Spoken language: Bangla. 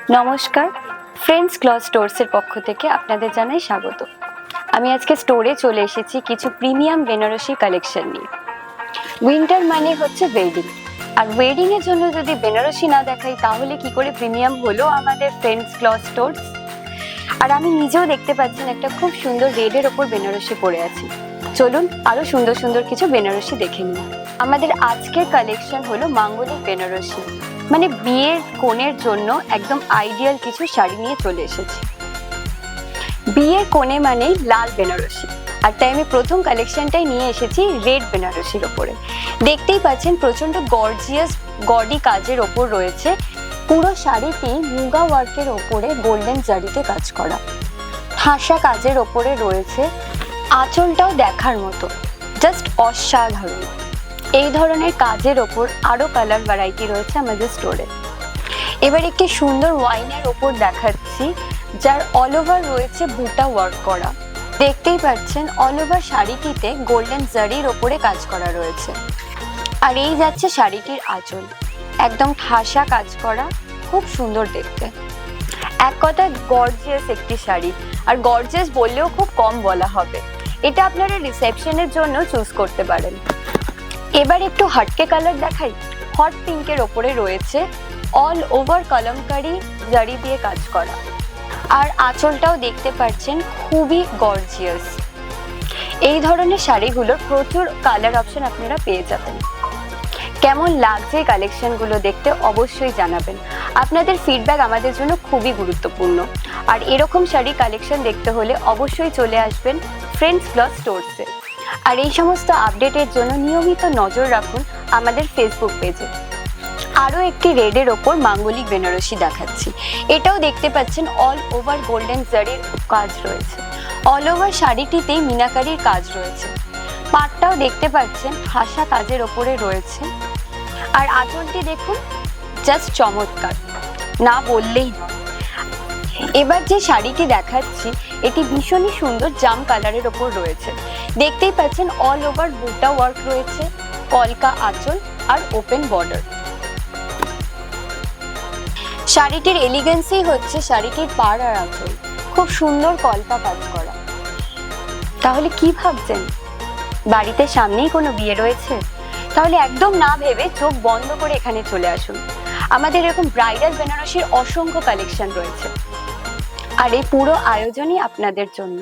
নমস্কার, ফ্রেন্ডস ক্লথ স্টোরসের পক্ষ থেকে আপনাদের জানাই স্বাগত। আমি আজকে স্টোরে চলে এসেছি কিছু প্রিমিয়াম বেনারসি কালেকশন নিয়ে। উইন্টার মানে হচ্ছে ওয়েডিং, আর ওয়েডিং এর জন্য যদি বেনারসি না দেখাই তাহলে কি করে প্রিমিয়াম হলো আমাদের ফ্রেন্ডস ক্লথ স্টোরস। আর আমি নিজেও দেখতে পাচ্ছেন একটা খুব সুন্দর রেডের ওপর বেনারসি পরে আছি। চলুন আরো সুন্দর সুন্দর কিছু বেনারসি দেখে নিই। আমাদের আজকের কালেকশন হলো মাঙ্গলিক বেনারসি, মানে বিয়ের কোণের জন্য একদম আইডিয়াল কিছু শাড়ি নিয়ে চলে এসেছি। বিয়ের কোণে মানেই লাল বেনারসি, আর তাই আমি প্রথম কালেকশনটাই নিয়ে এসেছি রেড বেনারসির ওপরে। দেখতেই পাচ্ছেন প্রচন্ড গর্জিয়াস গডি কাজের ওপর রয়েছে। পুরো শাড়িটি মুগা ওয়ার্কের ওপরে গোল্ডেন জারিতে কাজ করা, ঠাসা কাজের ওপরে রয়েছে। আঁচলটাও দেখার মতো, জাস্ট অসাধারণ। এই ধরনের কাজের ওপর আরো কালার ভ্যারাইটি রয়েছে আমাদের স্টোরে। এবার একটি সুন্দর ওয়াইনের ওপর দেখাচ্ছি, যার অল ওভার রয়েছে বুটা ওয়ার্ক করা। দেখতেই পাচ্ছেন অল ওভার শাড়িটিতে গোল্ডেন জারির ওপরে কাজ করা রয়েছে। আর এই যাচ্ছে শাড়িটির আঁচল, একদম ঠাসা কাজ করা, খুব সুন্দর দেখতে। এক কথায় গর্জিয়াস একটি শাড়ি, আর গর্জিয়াস বললেও খুব কম বলা হবে। এটা আপনারা রিসেপশনের জন্য চুজ করতে পারেন। এবার একটু হটকে কালার দেখাই। হট পিঙ্কের ওপরে রয়েছে অল ওভার কলমকারি জারি দিয়ে কাজ করা, আর আঁচলটাও দেখতে পাচ্ছেন খুবই গর্জিয়াস। এই ধরনের শাড়িগুলোর প্রচুর কালার অপশন আপনারা পেয়ে যাবেন। কেমন লাগছে কালেকশনগুলো দেখতে অবশ্যই জানাবেন। আপনাদের ফিডব্যাক আমাদের জন্য খুবই গুরুত্বপূর্ণ। আর এরকম শাড়ি কালেকশন দেখতে হলে অবশ্যই চলে আসবেন ফ্রেন্ডস ক্লথ স্টোরসে। আর এই সমস্ত আপডেটের জন্য নিয়মিত নজর রাখুন আমাদের ফেসবুক পেজে। আরও একটি রেডের ওপর মাঙ্গলিক বেনারসি দেখাচ্ছি। এটাও দেখতে পাচ্ছেন অল ওভার গোল্ডেন জারির কাজ রয়েছে। অল ওভার শাড়িটিতেই মিনাকারির কাজ রয়েছে। পাটটাও দেখতে পাচ্ছেন হাসা কাজের ওপরে রয়েছে। আর আঁচলটি দেখুন, জাস্ট চমৎকার, না বললেই নয়। এবার যে শাড়িটি দেখাচ্ছি এটি ভীষণই সুন্দর জাম কালারের ওপর রয়েছে। দেখতেই পাচ্ছেন অল ওভার বুটা ওয়ার্ক রয়েছে, কলকা আঁচল আর ওপেন বর্ডার। শাড়িটির এলিগেন্সি হচ্ছে শাড়িটির পাড় আর আঁচল, খুব সুন্দর কলকা কাজ করা। তাহলে কি ভাবছেন, বাড়িতে সামনেই কোনো বিয়ে রয়েছে? তাহলে একদম না ভেবে চোখ বন্ধ করে এখানে চলে আসুন। আমাদের এরকম ব্রাইডাল বেনারসির অসংখ্য কালেকশন রয়েছে, আর এই পুরো আয়োজনই আপনাদের জন্য।